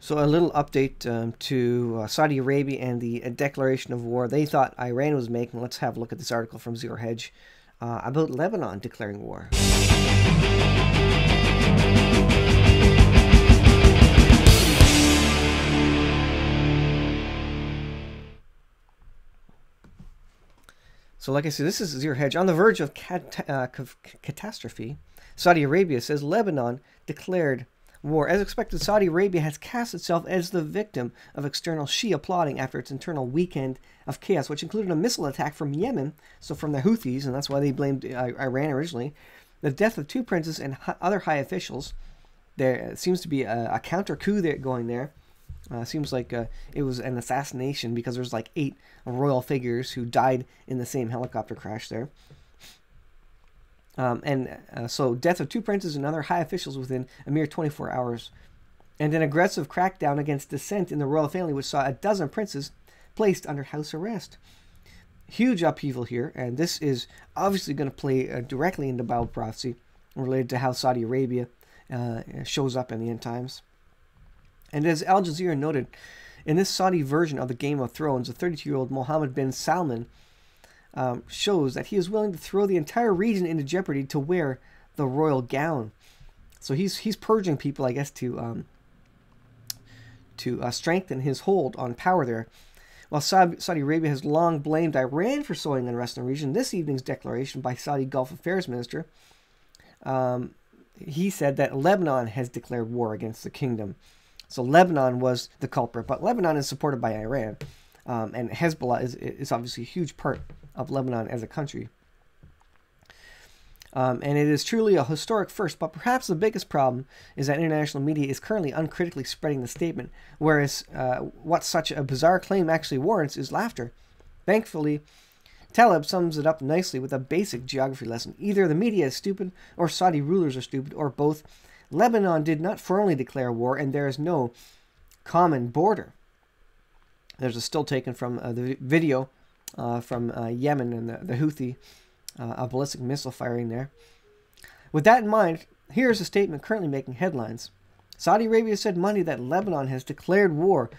So a little update to Saudi Arabia and the declaration of war they thought Iran was making. Let's have a look at this article from Zero Hedge about Lebanon declaring war. So like I said, this is Zero Hedge. On the verge of catastrophe, Saudi Arabia says Lebanon declared war. As expected, Saudi Arabia has cast itself as the victim of external Shia plotting after its internal weekend of chaos, which included a missile attack from Yemen, so from the Houthis, and that's why they blamed Iran originally, the death of 2 princes and other high officials. There seems to be a counter coup going there. Seems like it was an assassination because there's like 8 royal figures who died in the same helicopter crash there. So death of 2 princes and other high officials within a mere 24 hours. And an aggressive crackdown against dissent in the royal family, which saw 12 princes placed under house arrest. Huge upheaval here, and this is obviously going to play directly into Bible prophecy related to how Saudi Arabia shows up in the end times. And as Al Jazeera noted, in this Saudi version of the Game of Thrones, the 32-year-old Mohammed bin Salman shows that he is willing to throw the entire region into jeopardy to wear the royal gown. So he's purging people, I guess, to strengthen his hold on power there. While Saudi Arabia has long blamed Iran for sowing unrest in the region, this evening's declaration by Saudi Gulf Affairs Minister, he said that Lebanon has declared war against the kingdom. So Lebanon was the culprit, but Lebanon is supported by Iran, and Hezbollah is obviously a huge part of Lebanon as a country. And it is truly a historic first, but perhaps the biggest problem is that international media is currently uncritically spreading the statement, whereas what such a bizarre claim actually warrants is laughter. Thankfully, Taleb sums it up nicely with a basic geography lesson. Either the media is stupid, or Saudi rulers are stupid, or both. Lebanon did not formally declare war, and there is no common border. There's a still taken from the video from Yemen and the Houthi ballistic missile firing there. With that in mind, here's a statement currently making headlines. Saudi Arabia said Monday that Lebanon has declared war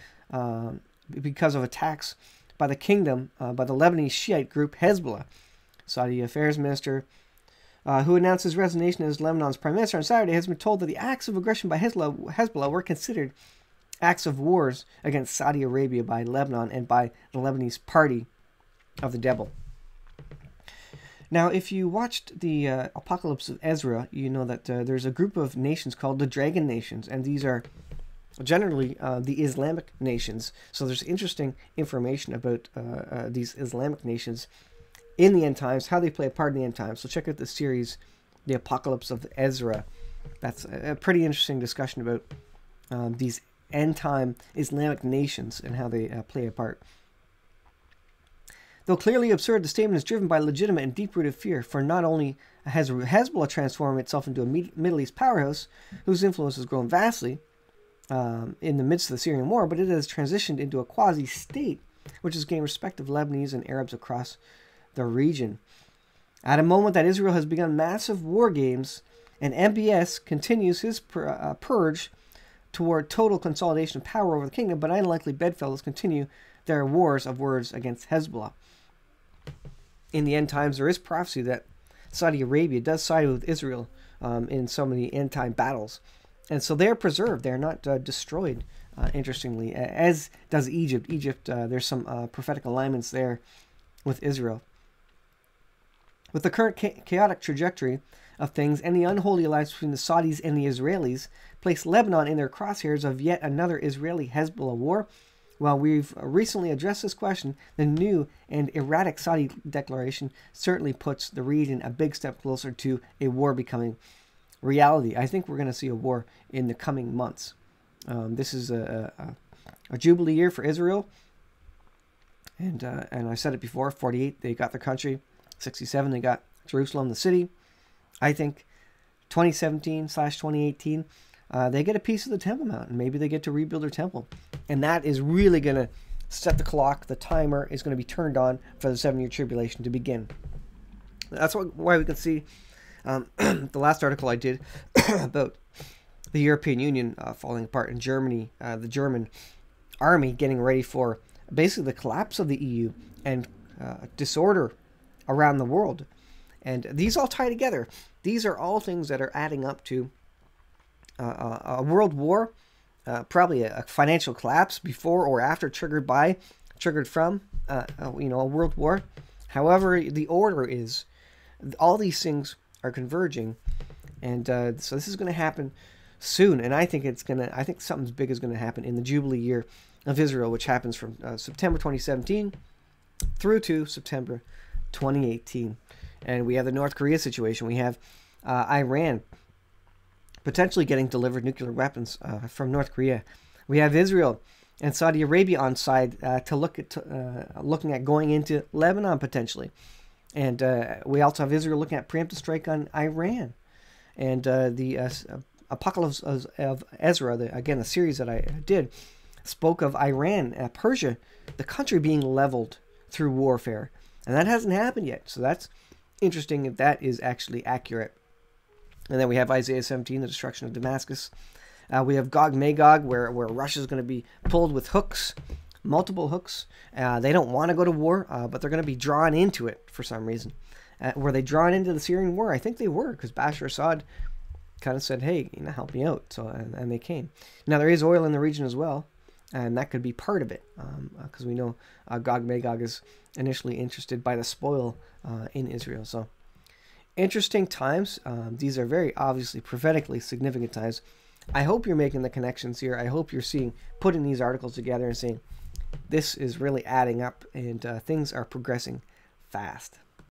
because of attacks by the kingdom by the Lebanese Shiite group Hezbollah. Saudi Affairs Minister who announced his resignation as Lebanon's prime minister on Saturday, has been told that the acts of aggression by Hezbollah were considered acts of wars against Saudi Arabia by Lebanon and by the Lebanese party of the devil. Now, if you watched the Apocalypse of Ezra, you know that there's a group of nations called the Dragon Nations, and these are generally the Islamic nations. So there's interesting information about these Islamic nations in the end times, how they play a part in the end times. So check out the series, The Apocalypse of Ezra. That's a pretty interesting discussion about these end time Islamic nations and how they play a part. Though clearly absurd, the statement is driven by legitimate and deep-rooted fear, for not only has Hezbollah transformed itself into a Middle East powerhouse whose influence has grown vastly in the midst of the Syrian war, but it has transitioned into a quasi-state which has gained respect of Lebanese and Arabs across the region. At a moment that Israel has begun massive war games and MBS continues his purge toward total consolidation of power over the kingdom, but unlikely bedfellows continue their wars of words against Hezbollah. In the end times, there is prophecy that Saudi Arabia does side with Israel in so many end time battles. And so they're preserved. They're not destroyed, interestingly, as does Egypt. Egypt, there's some prophetic alignments there with Israel. With the current chaotic trajectory of things and the unholy alliance between the Saudis and the Israelis place Lebanon in their crosshairs of yet another Israeli-Hezbollah war. While we've recently addressed this question, the new and erratic Saudi declaration certainly puts the region a big step closer to a war becoming reality. I think we're going to see a war in the coming months. This is a jubilee year for Israel. And I said it before, 48, they got their country. 67, they got Jerusalem, the city. I think 2017/2018, they get a piece of the Temple Mount, and maybe they get to rebuild their temple. And that is really going to set the clock. The timer is going to be turned on for the 7-year tribulation to begin. That's why we can see the last article I did about the European Union falling apart, in Germany, the German army getting ready for basically the collapse of the EU, and disorder around the world. And these all tie together. These are all things that are adding up to a world war, probably a financial collapse before or after, triggered from a world war. However the order is, all these things are converging, and so this is going to happen soon. And I think something big is going to happen in the Jubilee year of Israel, which happens from September 2017 through to September 2018. And we have the North Korea situation. We have Iran potentially getting delivered nuclear weapons from North Korea. We have Israel and Saudi Arabia on side to looking at going into Lebanon potentially. And we also have Israel looking at preemptive strike on Iran. And the Apocalypse of Ezra, the series that I did, spoke of Iran, Persia, the country being leveled through warfare. And that hasn't happened yet. So that's interesting if that is actually accurate. And then we have Isaiah 17, the destruction of Damascus. We have Gog Magog, where Russia is going to be pulled with hooks, multiple hooks. They don't want to go to war, but they're going to be drawn into it for some reason. Were they drawn into the Syrian war? I think they were, because Bashar Assad kind of said, hey, help me out. So and they came. Now, there is oil in the region as well, and that could be part of it, because we know Gog Magog is initially interested by the spoil in Israel. So interesting times. These are very obviously prophetically significant times. I hope you're making the connections here. I hope you're putting these articles together and saying, this is really adding up, and things are progressing fast.